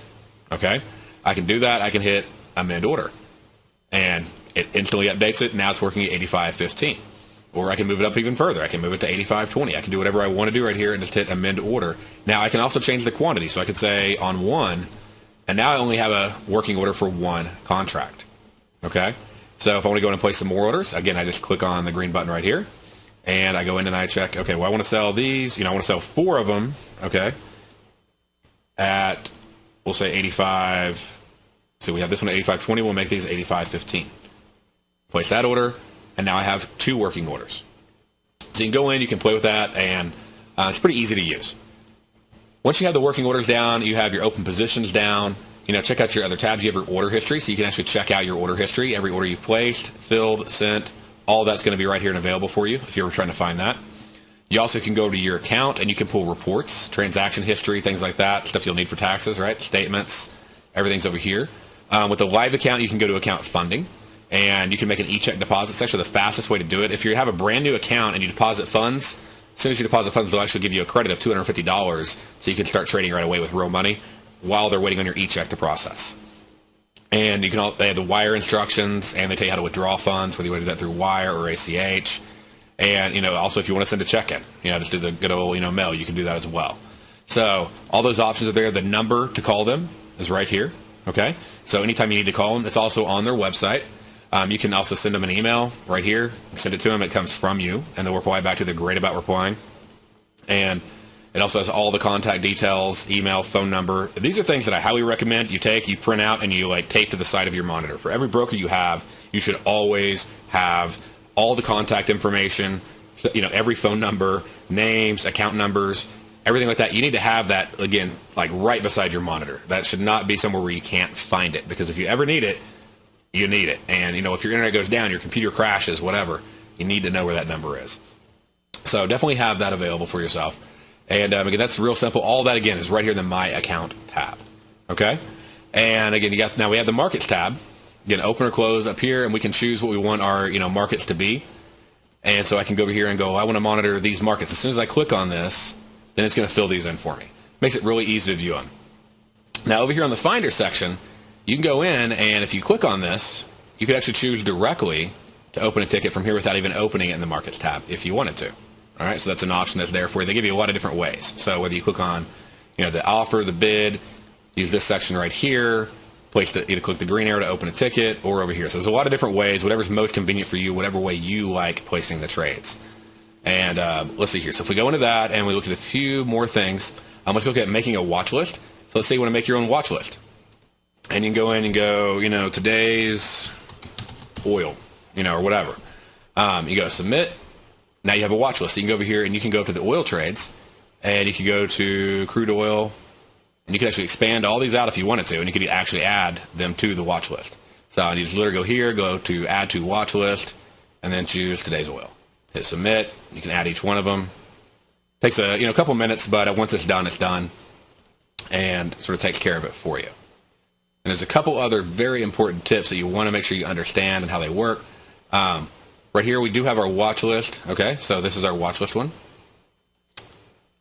Speaker 2: okay? I can do that. I can hit amend order, and it instantly updates it. Now it's working at 85.15. Or I can move it up even further. I can move it to 85.20. I can do whatever I want to do right here and just hit amend order. Now I can also change the quantity. So I could say on 1, and now I only have a working order for 1 contract. Okay? So if I want to go in and place some more orders, again, I just click on the green button right here. And I go in and I check, okay, well, I want to sell these. I want to sell 4 of them, okay, at, we'll say 85. So we have this one at 85.20. We'll make these 85.15. Place that order. And now I have 2 working orders. So you can go in, you can play with that, and it's pretty easy to use. Once you have the working orders down, you have your open positions down, check out your other tabs. You have your order history, so you can actually check out your order history. Every order you've placed, filled, sent, all that's going to be right here and available for you if you're ever trying to find that. You also can go to your account, and you can pull reports, transaction history, things like that, stuff you'll need for taxes, right? Statements, everything's over here. With the live account, you can go to account funding. And you can make an e-check deposit. It's actually the fastest way to do it. If you have a brand new account and you deposit funds, as soon as you deposit funds, they'll actually give you a credit of $250 so you can start trading right away with real money while they're waiting on your e-check to process. And they have the wire instructions, and they tell you how to withdraw funds, whether you want to do that through wire or ACH. And, also if you want to send a check in, just do the good old, mail, you can do that as well. So all those options are there. The number to call them is right here, okay? So anytime you need to call them, it's also on their website. You can also send them an email right here. Send it to them. It comes from you, and they'll reply back to you. They're great about replying. And It also has all the contact details, email, phone number. These are things that I highly recommend you print out, and you like tape to the side of your monitor. For every broker you have, you should always have all the contact information, every phone number, names, account numbers, everything like that. You need to have that, again, like right beside your monitor. That should not be somewhere where you can't find it, because if you ever need it, you need it. And, if your internet goes down, your computer crashes, whatever, you need to know where that number is. So definitely have that available for yourself. And again, that's real simple. All that, again, is right here in the My Account tab. Okay? And again, now we have the Markets tab. Again, open or close up here, and we can choose what we want our markets to be. And so I can go over here and go, I want to monitor these markets. As soon as I click on this, then it's going to fill these in for me. Makes it really easy to view them. Now over here on the Finder section, you can go in, and if you click on this, you could actually choose directly to open a ticket from here without even opening it in the Markets tab if you wanted to. All right, so that's an option that's there for you. They give you a lot of different ways. So whether you click on, the offer, the bid, use this section right here, either click the green arrow to open a ticket, or over here. So there's a lot of different ways, whatever's most convenient for you, whatever way you like placing the trades. And let's see here. So if we go into that and we look at a few more things, let's look at making a watch list. So let's say you want to make your own watch list. And you can go in and go, today's oil, or whatever. You go submit. Now you have a watch list. So you can go over here and you can go to the oil trades, and you can go to crude oil, and you can actually expand all these out if you wanted to, and you could actually add them to the watch list. So you just literally go here, go to add to watch list, and then choose today's oil. Hit submit. You can add each one of them. Takes a couple minutes, but once it's done, and sort of takes care of it for you. And there's a couple other very important tips that you want to make sure you understand and how they work. Right here, we do have our watch list. Okay, so this is our watch list one.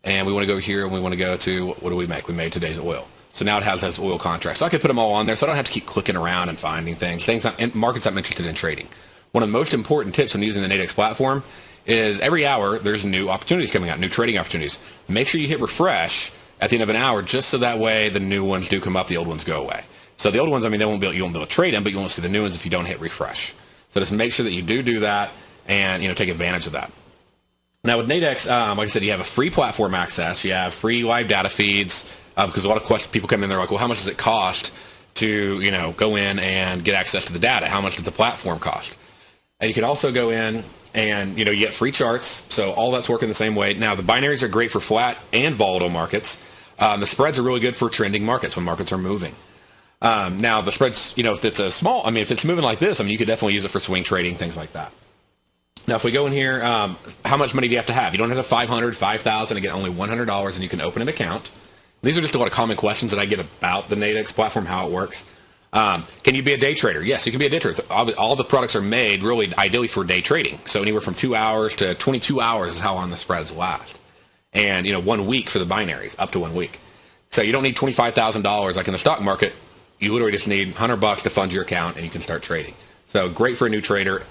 Speaker 2: And we want to go here and we want to go to, what do we make? We made today's oil. So now it has oil contracts. So I could put them all on there, so I don't have to keep clicking around and finding markets I'm interested in trading. One of the most important tips when using the Nadex platform is every hour there's new opportunities coming out, new trading opportunities. Make sure you hit refresh at the end of an hour, just so that way the new ones do come up, the old ones go away. So the old ones, you won't be able to trade them, but you won't see the new ones if you don't hit refresh. So just make sure that you do that and take advantage of that. Now with Nadex, like I said, you have a free platform access. You have free live data feeds because a lot of people come in, they're like, well, how much does it cost to go in and get access to the data? How much does the platform cost? And you can also go in and you get free charts. So all that's working the same way. Now the binaries are great for flat and volatile markets. The spreads are really good for trending markets when markets are moving. Now the spreads, if it's a small, if it's moving like this, you could definitely use it for swing trading, things like that. Now if we go in here, how much money do you have to have? You don't have to have $500, $5,000, again, only $100, and you can open an account. These are just a lot of common questions that I get about the Nadex platform, how it works. Can you be a day trader? Yes, you can be a day trader. All the products are made really ideally for day trading. So anywhere from 2 hours to 22 hours is how long the spreads last. And 1 week for the binaries, up to 1 week. So you don't need $25,000 like in the stock market. You literally just need $100 to fund your account, and you can start trading. So great for a new trader.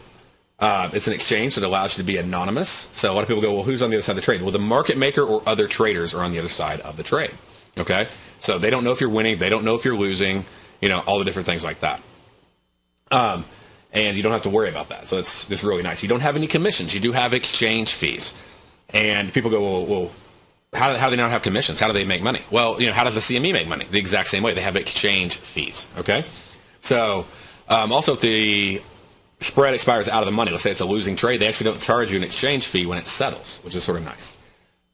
Speaker 2: It's an exchange that allows you to be anonymous. So a lot of people go, well, who's on the other side of the trade? Well, the market maker or other traders are on the other side of the trade. Okay? So they don't know if you're winning. They don't know if you're losing. All the different things like that. And you don't have to worry about that. So that's really nice. You don't have any commissions. You do have exchange fees. And people go, well, how do they not have commissions? How do they make money? Well, how does the CME make money? The exact same way. They have exchange fees. Okay? So also if the spread expires out of the money, let's say it's a losing trade, they actually don't charge you an exchange fee when it settles, which is sort of nice.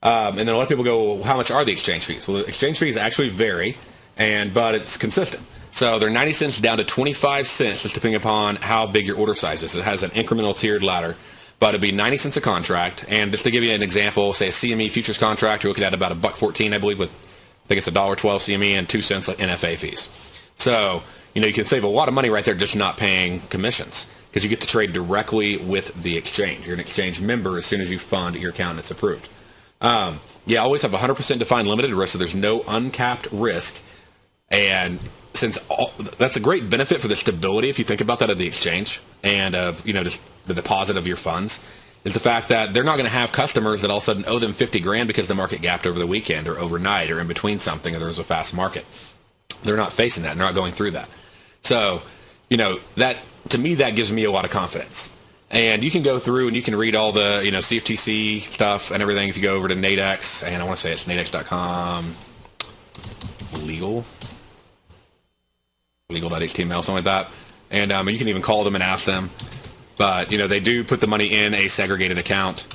Speaker 2: And then a lot of people go, well, how much are the exchange fees? Well, the exchange fees actually vary, but it's consistent. So they're 90 cents down to 25 cents, just depending upon how big your order size is. It has an incremental tiered ladder, but it'd be 90 cents a contract. And just to give you an example, say a CME futures contract, you're looking at about $1.14, I believe, with I think it's $1.12 CME and 2 cents like NFA fees. So you can save a lot of money right there just not paying commissions, because you get to trade directly with the exchange. You're an exchange member as soon as you fund your account and it's approved. I always have 100% defined limited risk, so there's no uncapped risk. And since that's a great benefit for the stability, if you think about that, of the exchange and of just the deposit of your funds, is the fact that they're not going to have customers that all of a sudden owe them $50,000 because the market gapped over the weekend or overnight or in between something, or there was a fast market. They're not facing that. They're not going through that. So that, to me, that gives me a lot of confidence. And you can go through and you can read all the, CFTC stuff and everything if you go over to Nadex, and I want to say it's nadex.com, legal.html, something like that. And you can even call them and ask them. But, they do put the money in a segregated account,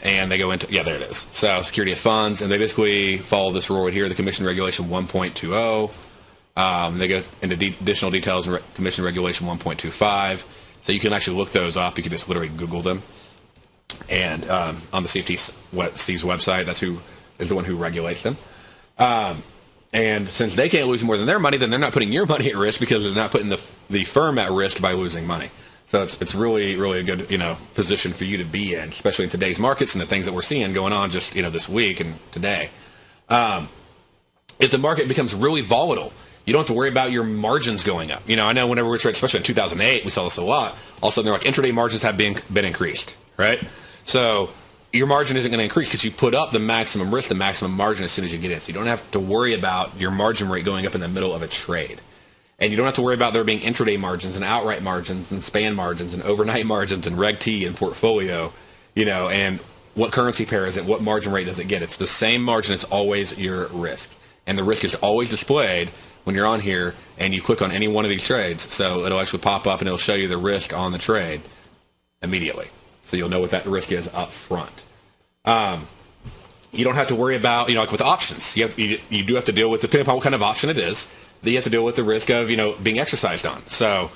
Speaker 2: and they go into, there it is. So, security of funds, and they basically follow this rule right here, the Commission Regulation 1.20. They go into additional details in Commission Regulation 1.25. So you can actually look those up. You can just literally Google them. And on the CFTC's website, that's who is the one who regulates them. And since they can't lose more than their money, then they're not putting your money at risk because they're not putting the firm at risk by losing money. So it's really, really a good, position for you to be in, especially in today's markets and the things that we're seeing going on just, this week and today. If the market becomes really volatile, you don't have to worry about your margins going up. I know whenever we're trading, especially in 2008, we saw this a lot. All of a sudden, they're like, intraday margins have been increased, right? So your margin isn't going to increase because you put up the maximum risk, the maximum margin as soon as you get in. So you don't have to worry about your margin rate going up in the middle of a trade. And you don't have to worry about there being intraday margins and outright margins and span margins and overnight margins and Reg T and portfolio, and what currency pair is it, what margin rate does it get. It's the same margin. It's always your risk. And the risk is always displayed when you're on here and you click on any one of these trades. So it'll actually pop up and it'll show you the risk on the trade immediately. So you'll know what that risk is up front. You don't have to worry about, like with options. You do have to deal with, depending upon what kind of option it is, that you have to deal with the risk of, being exercised on. So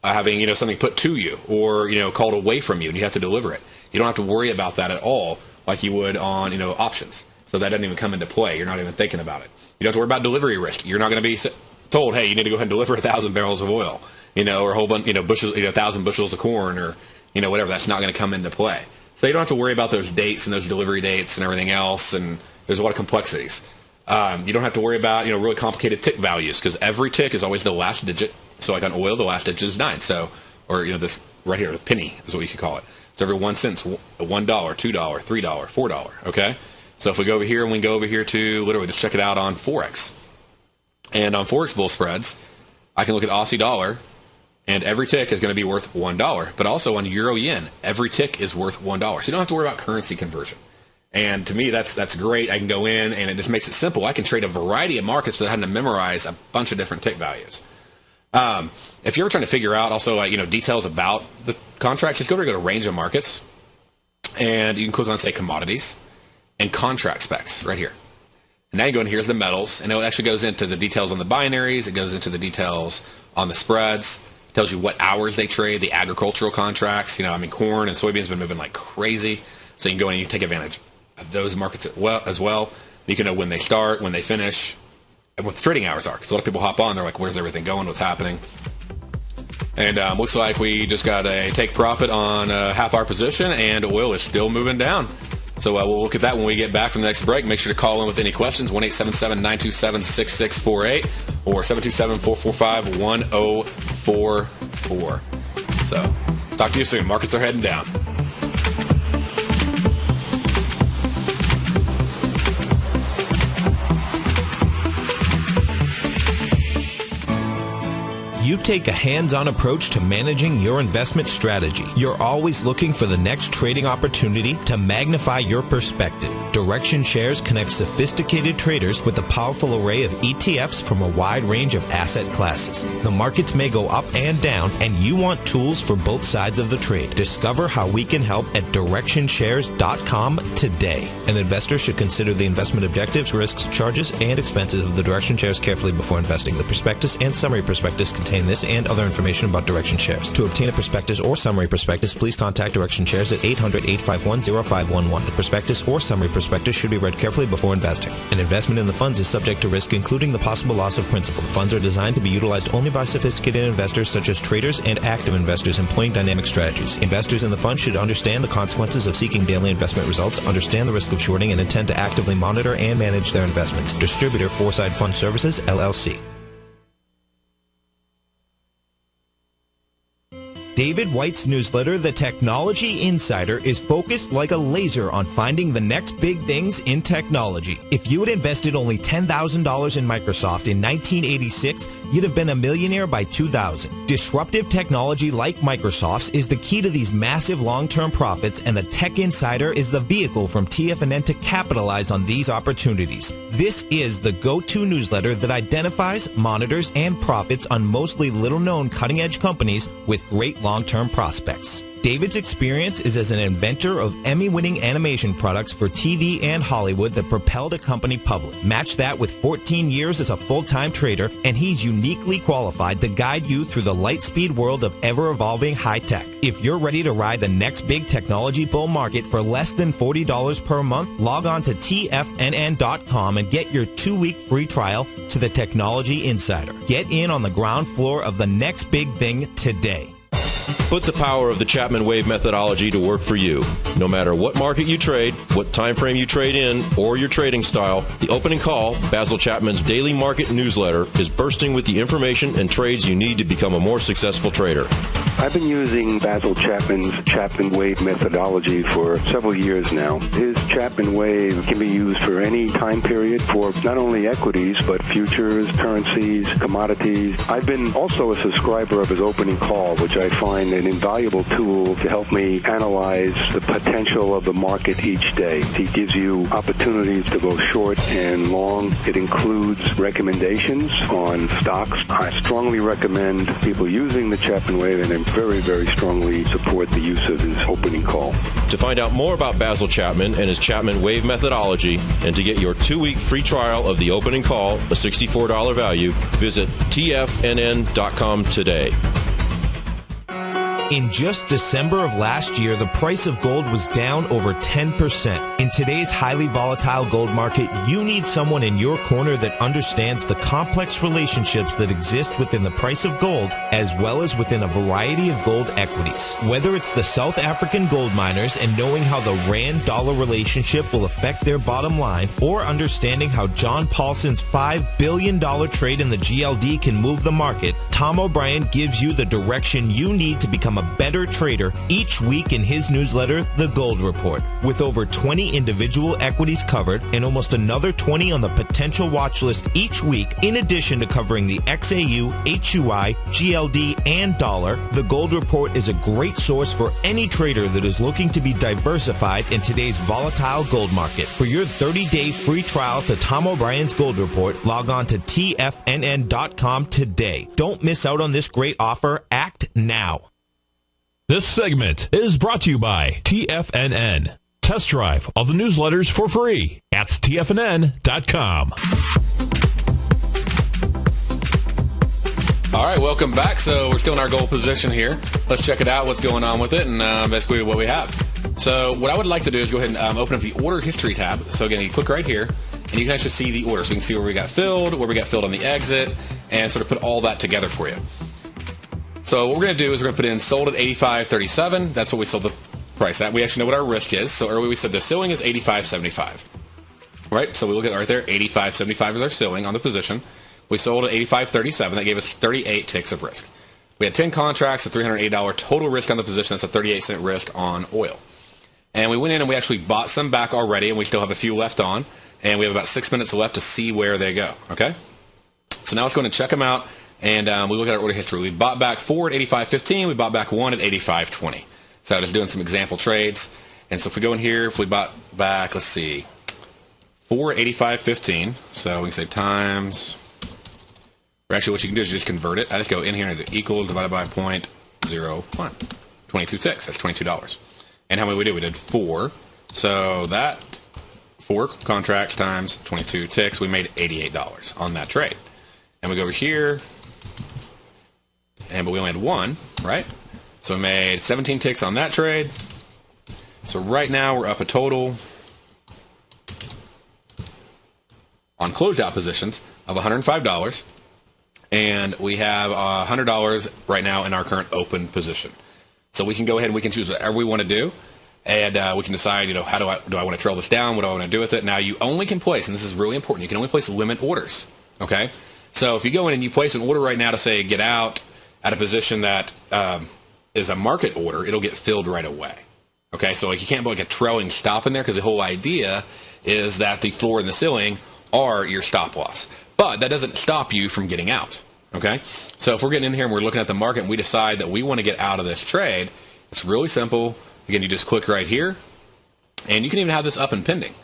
Speaker 2: having, something put to you or, called away from you and you have to deliver it. You don't have to worry about that at all like you would on, options. So that doesn't even come into play. You're not even thinking about it. You don't have to worry about delivery risk. You're not going to be told, hey, you need to go ahead and deliver 1,000 barrels of oil, or a whole bunch, bushels, 1,000 bushels of corn or, whatever. That's not going to come into play. So you don't have to worry about those dates and those delivery dates and everything else. And there's a lot of complexities. You don't have to worry about, really complicated tick values because every tick is always the last digit. So like on oil, the last digit is 9. So, or, this right here, the penny is what you could call it. So every 1 cent, $1, $2, $3, $4, okay? So if we go over here and we go over here to literally just check it out on Forex. And on Forex bull spreads, I can look at Aussie dollar and every tick is going to be worth $1. But also on Euro yen, every tick is worth $1. So you don't have to worry about currency conversion. And to me, that's great. I can go in and it just makes it simple. I can trade a variety of markets without having to memorize a bunch of different tick values. If you're ever trying to figure out also details about the contracts, just go to range of markets and you can click on, say, commodities. And contract specs right here. And now you go in here's the metals, and it actually goes into the details on the binaries. It goes into the details on the spreads. It tells you what hours they trade, the agricultural contracts. Corn and soybeans have been moving like crazy. So you can go in and you can take advantage of those markets as well. You can know when they start, when they finish, and what the trading hours are. Because a lot of people hop on, they're like, where's everything going? What's happening? And looks like we just got a take profit on half our position, and oil is still moving down. So we'll look at that when we get back from the next break. Make sure to call in with any questions, 1-877-927-6648 or 727-445-1044. So talk to you soon. Markets are heading down.
Speaker 1: You take a hands-on approach to managing your investment strategy. You're always looking for the next trading opportunity to magnify your perspective. Direction Shares connects sophisticated traders with a powerful array of ETFs from a wide range of asset classes. The markets may go up and down, and you want tools for both sides of the trade. Discover how we can help at DirectionShares.com today. An investor should consider the investment objectives, risks, charges, and expenses of the Direction Shares carefully before investing. The prospectus and summary prospectus contain this and other information about Direction Shares. To obtain a prospectus or summary prospectus, please contact Direction Shares at 800-851-0511. The prospectus or summary prospectus should be read carefully before investing. An investment in the funds is subject to risk, including the possible loss of principal. The funds are designed to be utilized only by sophisticated investors such as traders and active investors employing dynamic strategies. Investors in the fund should understand the consequences of seeking daily investment results, understand the risk of shorting, and intend to actively monitor and manage their investments. Distributor, Foreside Fund Services, LLC. David White's newsletter, The Technology Insider, is focused like a laser on finding the next big things in technology. If you had invested only $10,000 in Microsoft in 1986, you'd have been a millionaire by 2000. Disruptive technology like Microsoft's is the key to these massive long-term profits, and the Tech Insider is the vehicle from TFNN to capitalize on these opportunities. This is the go-to newsletter that identifies, monitors, and profits on mostly little-known cutting-edge companies with great long-term prospects. David's experience is as an inventor of Emmy-winning animation products for TV and Hollywood that propelled a company public. Match that with 14 years as a full-time trader, and he's uniquely qualified to guide you through the light-speed world of ever-evolving high-tech. If you're ready to ride the next big technology bull market for less than $40 per month, log on to TFNN.com and get your 2-week free trial to the Technology Insider. Get in on the ground floor of the next big thing today.
Speaker 4: Put the power of the Chapman Wave methodology to work for you. No matter what market you trade, what time frame you trade in, or your trading style, the Opening Call, Basil Chapman's daily market newsletter, is bursting with the information and trades you need to become a more successful trader.
Speaker 7: I've been using Basil Chapman's Chapman Wave methodology for several years now. His Chapman Wave can be used for any time period for not only equities, but futures, currencies, commodities. I've been also a subscriber of his Opening Call, which I find an invaluable tool to help me analyze the potential of the market each day. He gives you opportunities to go short and long. It includes recommendations on stocks. I strongly recommend people using the Chapman Wave, and I very, very strongly support the use of his Opening Call.
Speaker 4: To find out more about Basil Chapman and his Chapman Wave methodology, and to get your 2-week free trial of the Opening Call, a $64 value, visit TFNN.com today.
Speaker 1: In just December of last year, the price of gold was down over 10%. In today's highly volatile gold market, you need someone in your corner that understands the complex relationships that exist within the price of gold, as well as within a variety of gold equities. Whether it's the South African gold miners and knowing how the rand-dollar relationship will affect their bottom line, or understanding how John Paulson's $5 billion trade in the GLD can move the market, Tom O'Brien gives you the direction you need to become a better trader each week in his newsletter, The Gold Report. With over 20 individual equities covered and almost another 20 on the potential watch list each week, in addition to covering the XAU, HUI, GLD, and dollar, The Gold Report is a great source for any trader that is looking to be diversified in today's volatile gold market. For your 30-day free trial to Tom O'Brien's Gold Report, log on to TFNN.com today. Don't miss out on this great offer. Act now.
Speaker 5: This segment is brought to you by TFNN. Test drive all the newsletters for free at TFNN.com.
Speaker 2: All right, welcome back. So we're still in our gold position here. Let's check it out, what's going on with it, and basically what we have. So what I would like to do is go ahead and open up the order history tab. So again, you click right here, and you can actually see the order. So you can see where we got filled, where we got filled on the exit, and sort of put all that together for you. So what we're going to do is we're going to put in sold at 85.37. That's what we sold the price at. We actually know what our risk is. So earlier we said the ceiling is 85.75. Right? So we look at right there, 85.75 is our ceiling on the position. We sold at 85.37. That gave us 38 ticks of risk. We had 10 contracts at $308 total risk on the position. That's a 38-cent risk on oil. And we went in and we actually bought some back already, and we still have a few left on. And we have about 6 minutes left to see where they go. Okay? So now let's go and check them out. And we look at our order history. We bought back 4 at 85.15. We bought back 1 at 85.20. So I'm just doing some example trades. And so if we go in here, if we bought back, let's see, 4 at 85.15. So we can say times, or actually what you can do is just convert it. I just go in here and equal divided by 0.01. 22 ticks. That's $22. And how many we did? We did 4. So that 4 contracts times 22 ticks, we made $88 on that trade. And we go over here, but we only had 1, right? So we made 17 ticks on that trade. So right now we're up a total on closed out positions of $105. And we have $100 right now in our current open position. So we can go ahead and we can choose whatever we want to do. And we can decide, how do I want to trail this down? What do I want to do with it? Now you only can place, and this is really important, you can only place limit orders, okay? So if you go in and you place an order right now to say get out at a position that is a market order, it'll get filled right away. Okay, so like you can't put like a trailing stop in there because the whole idea is that the floor and the ceiling are your stop loss. But that doesn't stop you from getting out. Okay, so if we're getting in here and we're looking at the market and we decide that we want to get out of this trade, it's really simple. Again, you just click right here, and you can even have this up and pending.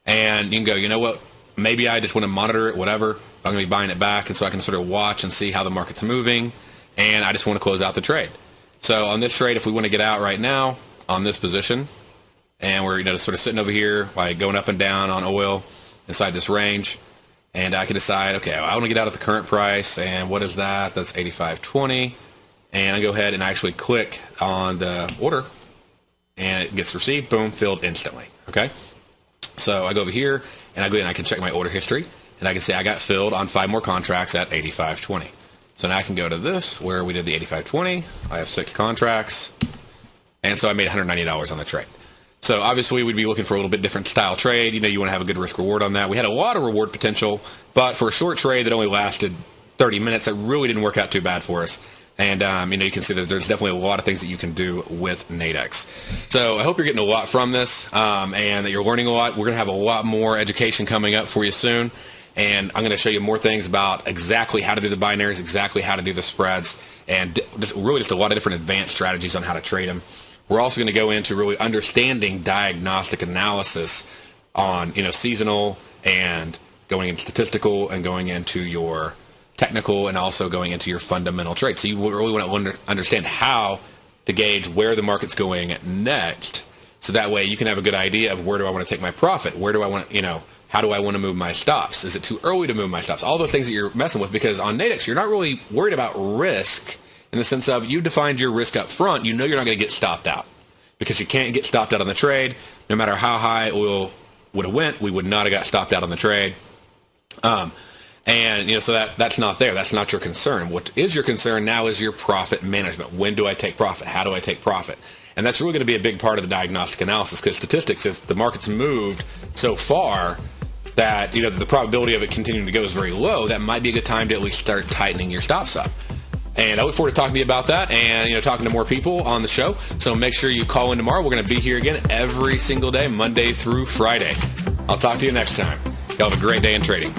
Speaker 2: And you can go, you know what, maybe I just want to monitor it, whatever. I'm going to be buying it back, and so I can sort of watch and see how the market's moving, and I just want to close out the trade. So on this trade, if we want to get out right now on this position, and we're just sort of sitting over here, like going up and down on oil inside this range, and I can decide, okay, well, I want to get out at the current price, and what is that? That's 85.20, and I go ahead and actually click on the order, and it gets received, boom, filled instantly. Okay, so I go over here, and I go in and I can check my order history, and I can say I got filled on 5 more contracts at 85.20. So now I can go to this where we did the 85.20. I have 6 contracts, and so I made $190 on the trade. So obviously we'd be looking for a little bit different style trade. You want to have a good risk reward on that. We had a lot of reward potential, but for a short trade that only lasted 30 minutes, it really didn't work out too bad for us. And you can see that there's definitely a lot of things that you can do with Nadex. So I hope you're getting a lot from this, and that you're learning a lot. We're going to have a lot more education coming up for you soon. And I'm going to show you more things about exactly how to do the binaries, exactly how to do the spreads, and really just a lot of different advanced strategies on how to trade them. We're also going to go into really understanding diagnostic analysis on seasonal and going into statistical and going into your technical and also going into your fundamental trade. So you really want to understand how to gauge where the market's going next, so that way you can have a good idea of where do I want to take my profit, where do I want how do I want to move my stops? Is it too early to move my stops? All those things that you're messing with, because on Nadex, you're not really worried about risk in the sense of you defined your risk up front. You know you're not going to get stopped out because you can't get stopped out on the trade. No matter how high oil would have went, we would not have got stopped out on the trade. So that's not there. That's not your concern. What is your concern now is your profit management. When do I take profit? How do I take profit? And that's really going to be a big part of the diagnostic analysis, because statistics, if the market's moved so far that the probability of it continuing to go is very low, that might be a good time to at least start tightening your stops up. And I look forward to talking to you about that and talking to more people on the show. So make sure you call in tomorrow. We're going to be here again every single day, Monday through Friday. I'll talk to you next time. Y'all have a great day in trading.